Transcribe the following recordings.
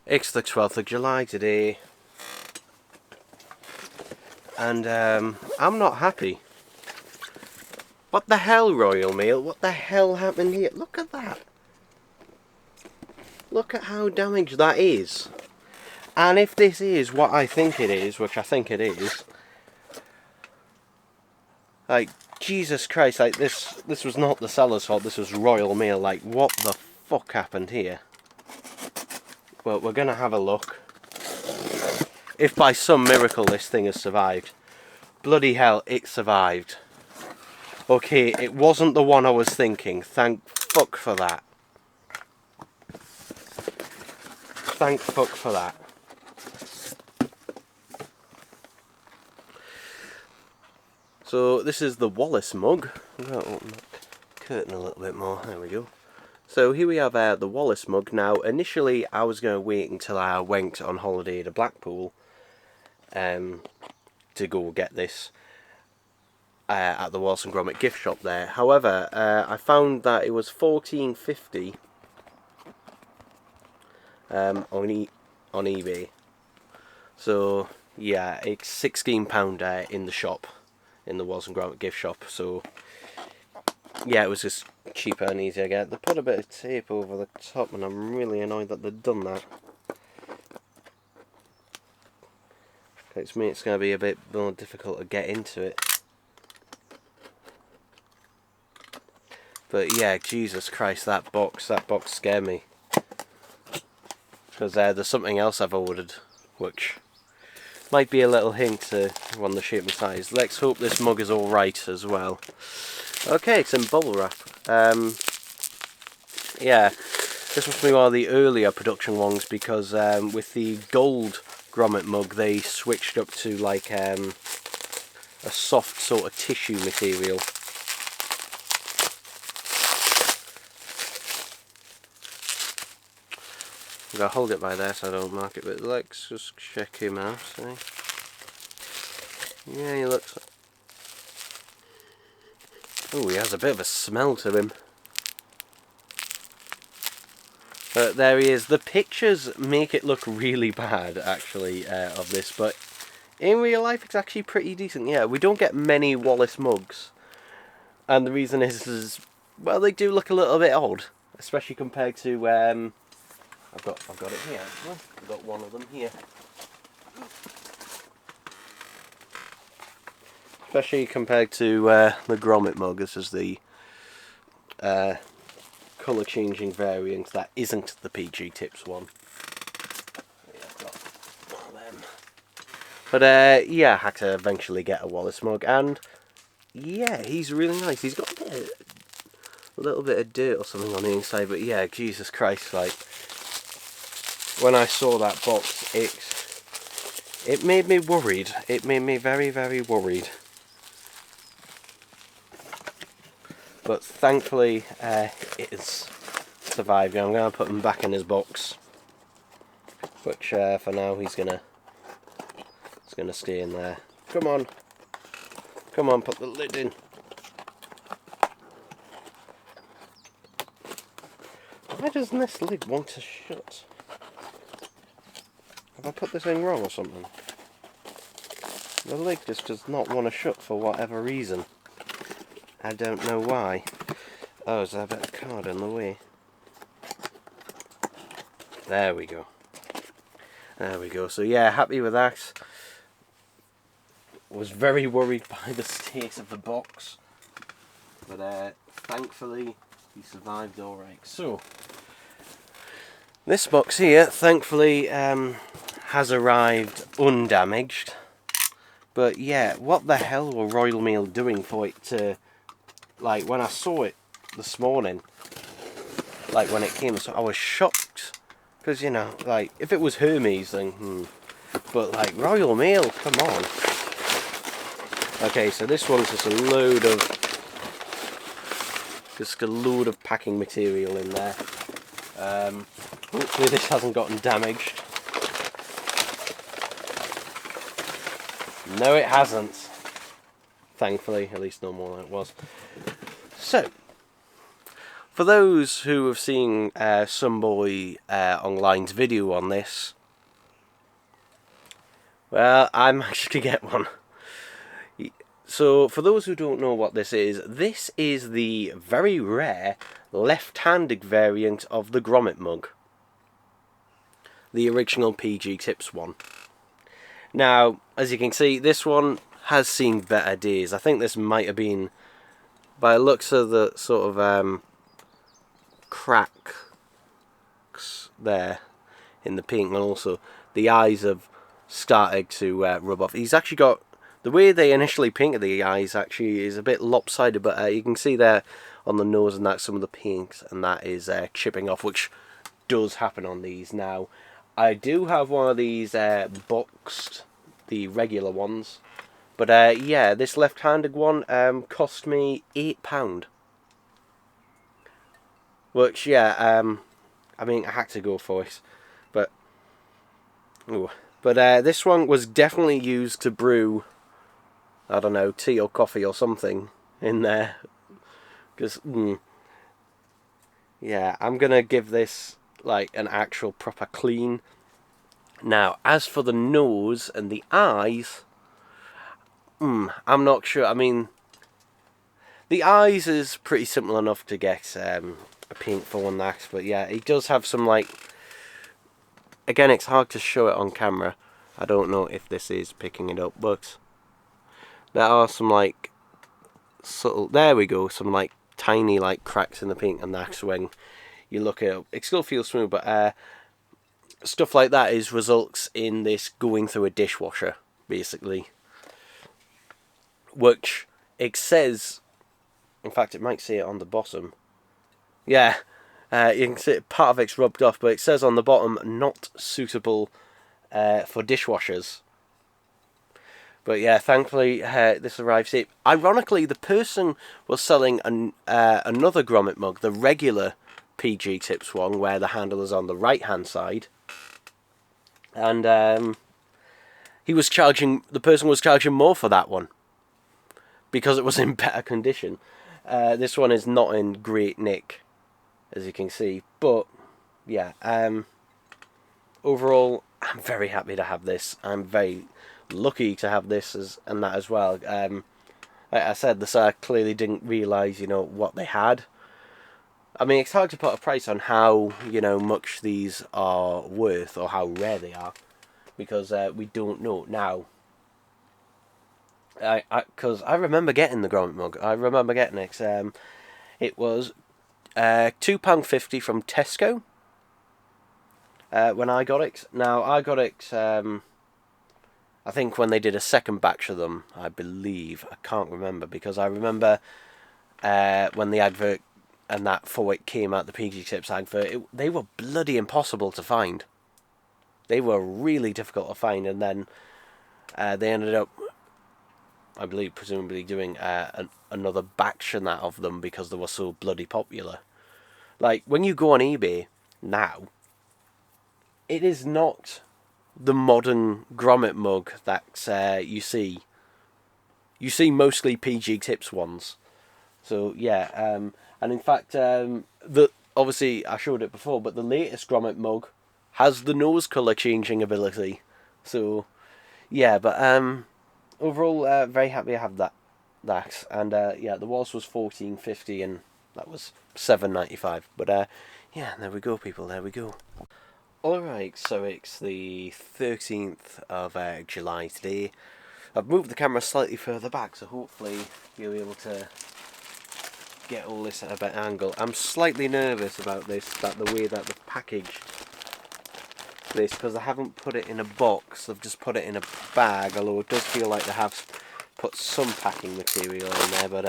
It's the 12th of July today, and I'm not happy. What the hell, Royal Mail? What the hell happened here? Look at that. Look at how damaged that is. And if this is what I think it is, which I think it is, like, Jesus Christ, like, this was not the seller's fault, this was Royal Mail. Like, what the fuck happened here? Well, we're gonna have a look. If by some miracle this thing has survived. Bloody hell, it survived. Okay, it wasn't the one I was thinking. Thank fuck for that. Thank fuck for that. So this is the Wallace mug. I'm going to open the curtain a little bit more. There we go. So here we have the Wallace mug. Now, initially I was going to wait until I went on holiday to Blackpool to go get this at the Wallace and Gromit gift shop there. However, I found that it was £14.50 on eBay. So yeah, it's £16 in the shop, in the Wallace and Gromit gift shop. So yeah, it was just cheaper and easier to get. They put a bit of tape over the top, and I'm really annoyed that they've done that. It's going to be a bit more difficult to get into it. But yeah, Jesus Christ, that box scared me. Because there's something else I've ordered, which might be a little hint to on the shape and size. Let's hope this mug is alright as well. Okay, it's in bubble wrap. Yeah, this must be one of the earlier production ones, because with the gold Gromit mug they switched up to like a soft sort of tissue material. I'm going to hold it by there so I don't mark it, but let's just check him out. See? Yeah, he looks... Oh, he has a bit of a smell to him. But there he is. The pictures make it look really bad, actually, of this, but in real life it's actually pretty decent. Yeah, we don't get many Wallace mugs, and the reason is well, they do look a little bit odd, especially compared to I've got it here. Actually, I've got one of them here. Especially compared to the Gromit mug. This is the colour changing variant that isn't the PG Tips one. Yeah, I've got one of them. But yeah, I had to eventually get a Wallace mug, and yeah, he's really nice. He's got a little bit of dirt or something on the inside, but yeah, Jesus Christ, like, when I saw that box, it made me worried. It made me very, very worried. But thankfully, it has survived. I'm going to put him back in his box, which for now it's gonna stay in there. Come on, put the lid in. Why doesn't this lid want to shut? Have I put this in wrong or something? The lid just does not want to shut for whatever reason. I don't know why. Oh, is there a bit of card in the way? There we go. There we go. So yeah, happy with that. Was very worried by the state of the box, but thankfully he survived alright. So this box here, thankfully, has arrived undamaged. But yeah, what the hell were Royal Mail doing for it to... Like, when I saw it this morning, like when it came, I was shocked. Because, you know, like, if it was Hermes, then, But, like, Royal Mail, come on. Okay, so this one's just a load of packing material in there. Hopefully this hasn't gotten damaged. No, it hasn't. Thankfully, at least no more than it was. So, For those who have seen some boy online's video on this, well, I'm actually going to get one. So, for those who don't know what this is the very rare left-handed variant of the Gromit mug. The original PG Tips one. Now, as you can see, this one has seen better days. I think this might have been, by the looks of the sort of cracks there in the pink, and also the eyes have started to rub off. He's actually got, the way they initially painted the eyes actually is a bit lopsided, but you can see there on the nose and that some of the pinks, and that is chipping off, which does happen on these. Now, I do have one of these boxed, the regular ones, but yeah, this left-handed one cost me £8. Which, yeah, I mean, I had to go for it, but, ooh. But this one was definitely used to brew, I don't know, tea or coffee or something in there. Because, yeah, I'm going to give this, like, an actual proper clean. Now, as for the nose and the eyes, I'm not sure. I mean, the eyes is pretty simple enough to get a paint for one that, but yeah, it does have some, like, again, it's hard to show it on camera. I don't know if this is picking it up, but there are some, like, subtle, there we go, some, like, tiny, like, cracks in the paint, and that's when you look at it. It still feels smooth, but stuff like that results in this going through a dishwasher, basically. Which, it says, in fact, it might say it on the bottom. Yeah, you can see part of it's rubbed off, but it says on the bottom, not suitable for dishwashers. But yeah, thankfully this arrives here. Ironically, the person was selling another Gromit mug, the regular PG Tips one, where the handle is on the right hand side, and the person was charging more for that one because it was in better condition. This one is not in great nick, as you can see, but yeah, overall, I'm very happy to have this. I'm very lucky to have this and that as well. Like I said, the seller clearly didn't realise, you know, what they had. I mean, it's hard to put a price on how, you know, much these are worth or how rare they are, because we don't know. Now, because I remember getting the Gromit mug. I remember getting it. It was £2.50 from Tesco. When I got it. Now, I got it, I think when they did a second batch of them, I believe. I can't remember, because I remember when the advert and that for it came out, the PG Tips advert, they were bloody impossible to find. They were really difficult to find, and then they ended up, I believe, presumably doing another batch and that of them because they were so bloody popular. Like, when you go on eBay now, it is not the modern Gromit mug that you see. You see mostly PG Tips ones. So yeah, and in fact, obviously I showed it before, but the latest Gromit mug has the nose colour changing ability. So yeah, but overall, very happy I have that. And yeah, the Wallace was £14.50 and that was £7.95. But yeah, there we go, people. There we go. Alright, so it's the 13th of July today. I've moved the camera slightly further back, so hopefully you'll be able to get all this at a better angle. I'm slightly nervous about this, about the way that they've packaged this, because I haven't put it in a box, I've just put it in a bag, although it does feel like they have put some packing material in there, but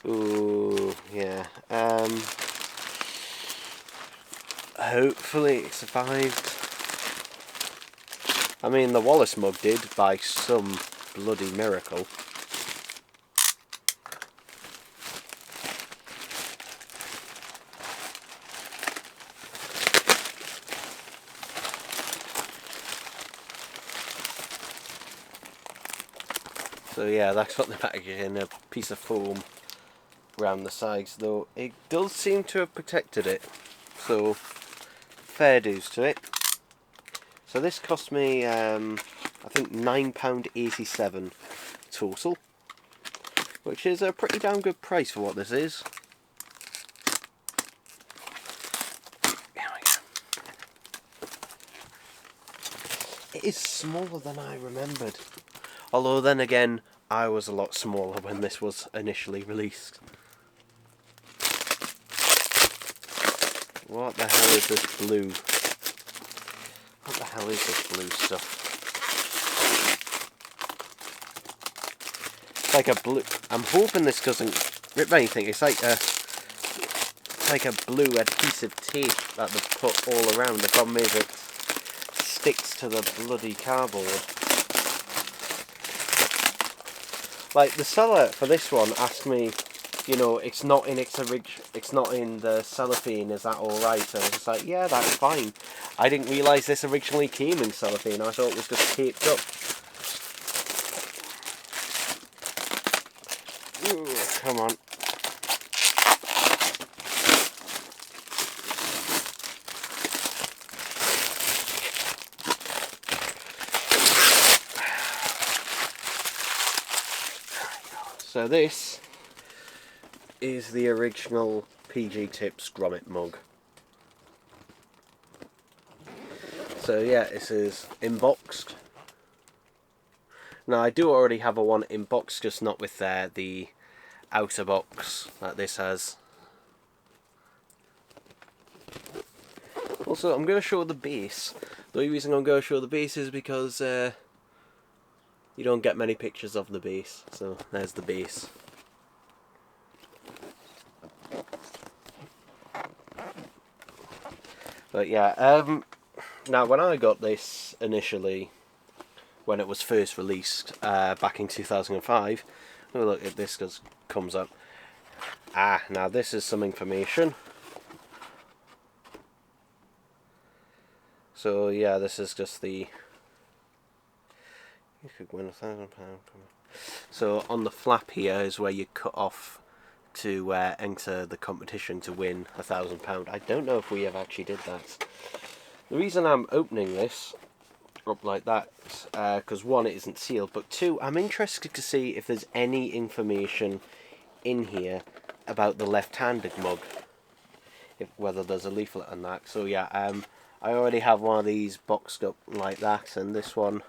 ooh, yeah. Hopefully it survived. I mean, the Wallace mug did, by some bloody miracle. So yeah, that's what the package is in, a piece of foam around the sides, though it does seem to have protected it, so fair dues to it. So this cost me I think £9.87 total, which is a pretty damn good price for what this is. It is smaller than I remembered. Although then again, I was a lot smaller when this was initially released. What the hell is this blue? What the hell is this blue stuff? It's like a blue... I'm hoping this doesn't rip anything. It's like a blue adhesive tape that they've put all around. The problem is it sticks to the bloody cardboard. Like, the seller for this one asked me, you know, it's not in the cellophane, is that alright? And I was just like, yeah, that's fine. I didn't realise this originally came in cellophane. I thought it was just taped up. Ooh, come on. So this is the original PG Tips Gromit mug. So yeah, this is inboxed. Now I do already have a one inboxed, just not with the outer box that this has. Also, I'm going to show the base. The only reason I'm going to show the base is because you don't get many pictures of the base. So there's the base. But yeah, now when I got this initially, when it was first released back in 2005, oh look at this comes up. Now this is some information. So yeah, this is just the... You could win £1,000. So on the flap here is where you cut off to enter the competition to win £1,000. I don't know if we ever actually did that. The reason I'm opening this up like that, because one, it isn't sealed, but two, I'm interested to see if there's any information in here about the left-handed mug, whether there's a leaflet on that. So yeah, I already have one of these boxed up like that, and this one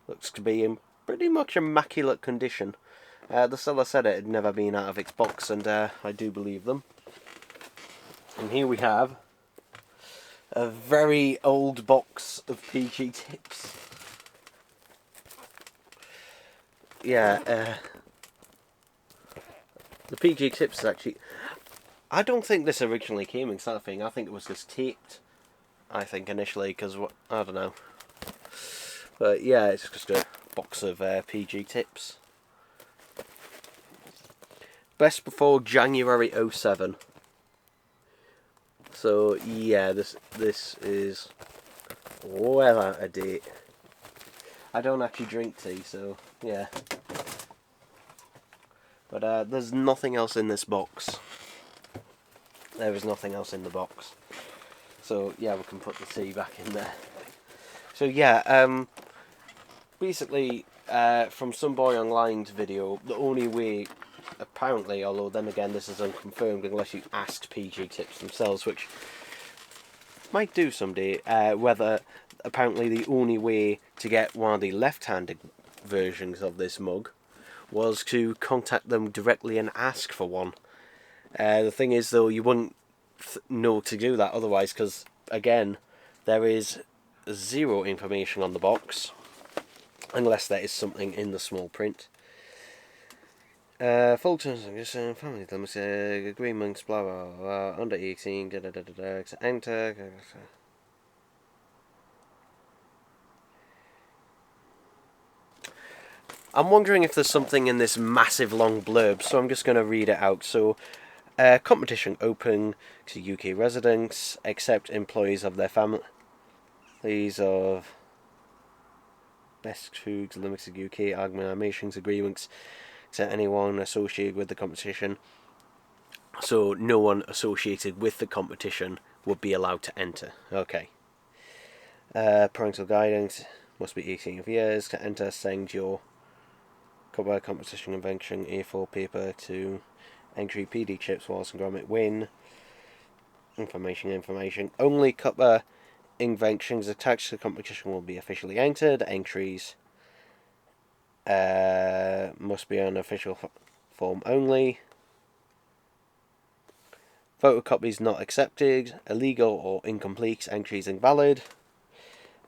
looks to be in pretty much immaculate condition. The seller said it had never been out of its box, and I do believe them. And here we have a very old box of PG Tips. Yeah, the PG Tips is actually... I don't think this originally came in cellophane. I think it was just taped. I think initially, because I don't know. But yeah, it's just a box of PG Tips. Best before January 07. So yeah, this is well out of date. I don't actually drink tea, so yeah. But there's nothing else in this box. There is nothing else in the box. So yeah, we can put the tea back in there. So yeah, basically, from some boy online's video, the only way, apparently, although then again this is unconfirmed unless you ask PG Tips themselves, which might do someday, whether apparently the only way to get one of the left-handed versions of this mug was to contact them directly and ask for one. The thing is, though, you wouldn't know to do that otherwise, because again, there is zero information on the box, unless there is something in the small print. Full terms and conditions, family limits, agreements, blah blah blah, under 18, enter. I'm wondering if there's something in this massive long blurb, so I'm just going to read it out. So, competition open to UK residents, except employees of their families of Best Foods Limited UK, amalgamations agreements, to anyone associated with the competition. So no one associated with the competition would be allowed to enter. Okay. Parental guidance must be 18 years to enter. Send your cover competition convention A4 paper to entry PD chips. Wallace and Gromit win. Information. Only cuppa inventions attached to the competition will be officially entered. Entries must be on official form only. Photocopies not accepted. Illegal or incomplete. Entries invalid.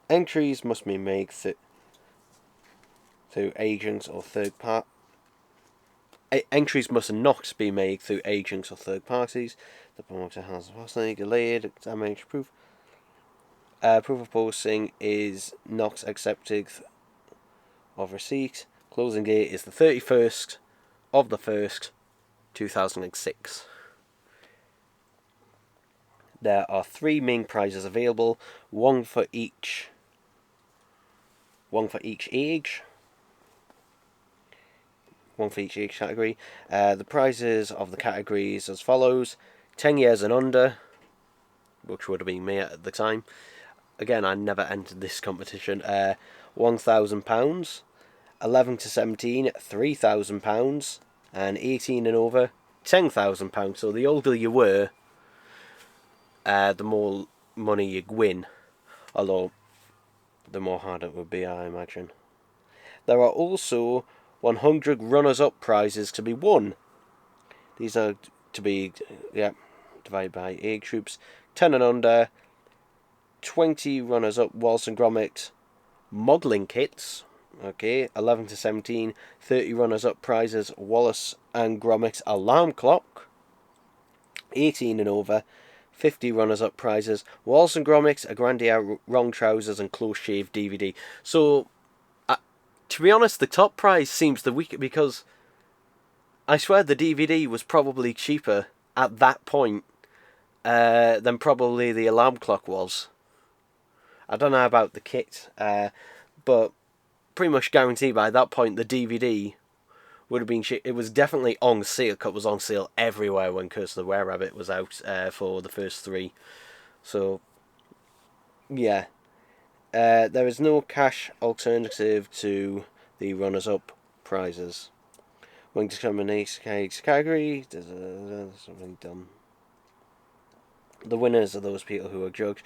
Entries must be made through agents or third part. Entries must not be made through agents or third parties. The promoter has possibly delayed damage proof. Proof of posting is not accepted of receipt. Closing date is the 31st of the 1st, 2006. There are 3 main prizes available, one for each age. One for each age category. The prizes of the categories as follows: 10 years and under, which would have been me at the time. Again, I never entered this competition. £1,000. 11 to 17, £3,000. And 18 and over, £10,000. So the older you were, the more money you'd win. Although, the more harder it would be, I imagine. There are also 100 runners-up prizes to be won. These are to be divided by age groups. 10 and under, 20 runners-up Wallace and Gromit modelling kits. Okay, 11 to 17, 30 runners-up prizes Wallace and Gromit alarm clock. 18 and over, 50 runners-up prizes Wallace and Gromit a Grandia wrong trousers and close shave DVD. So, to be honest, the top prize seems the weaker, because I swear the DVD was probably cheaper at that point than probably the alarm clock was. I don't know about the kit, but pretty much guaranteed by that point the DVD would have been cheap. It was definitely on sale. It was on sale everywhere when Curse of the Were-Rabbit was out for the first 3. So, yeah. There is no cash alternative to the runners-up prizes. When determining category, something dumb. The winners are those people who are judged.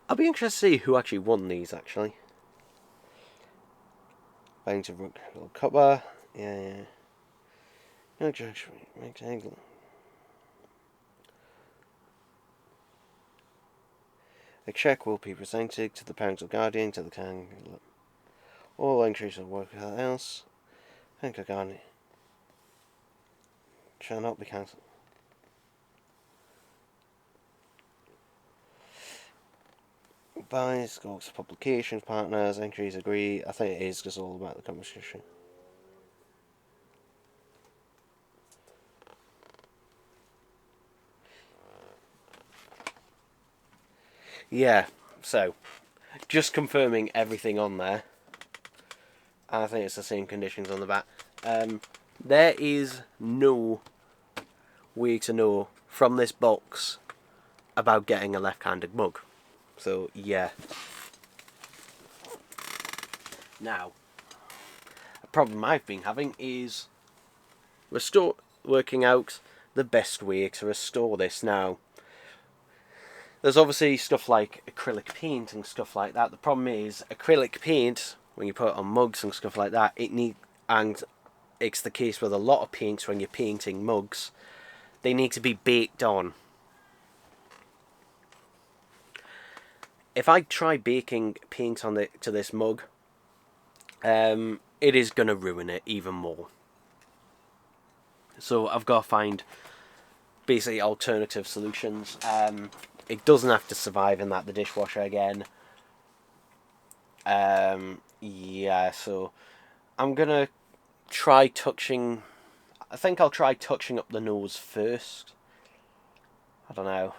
I'll be interested to see who actually won these, actually. Bang to cuppa. Yeah. No judge. Rectangle. A check will be presented to the parental guardian, to the king. All entries will work without else. Parental guardian shall not be cancelled. Buys, goes to publications, partners, entries agree. I think it is just all about the competition. Yeah, so just confirming everything on there. I think it's the same conditions on the back. There is no way to know from this box about getting a left-handed mug. So, yeah. Now, a problem I've been having is working out the best way to restore this. Now, there's obviously stuff like acrylic paint and stuff like that. The problem is, acrylic paint, when you put it on mugs and stuff like that, and it's the case with a lot of paints when you're painting mugs, they need to be baked on. If I try baking paint to this mug, it is going to ruin it even more. So I've got to find basically alternative solutions. It doesn't have to survive in the dishwasher again. Yeah, so I'm going to try touching... I think I'll try touching up the nose first. I don't know.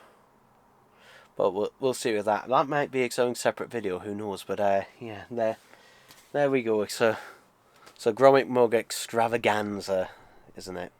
But we'll see with that. That might be its own separate video, who knows. But yeah, there we go. It's a So Gromit mug Extravaganza, isn't it?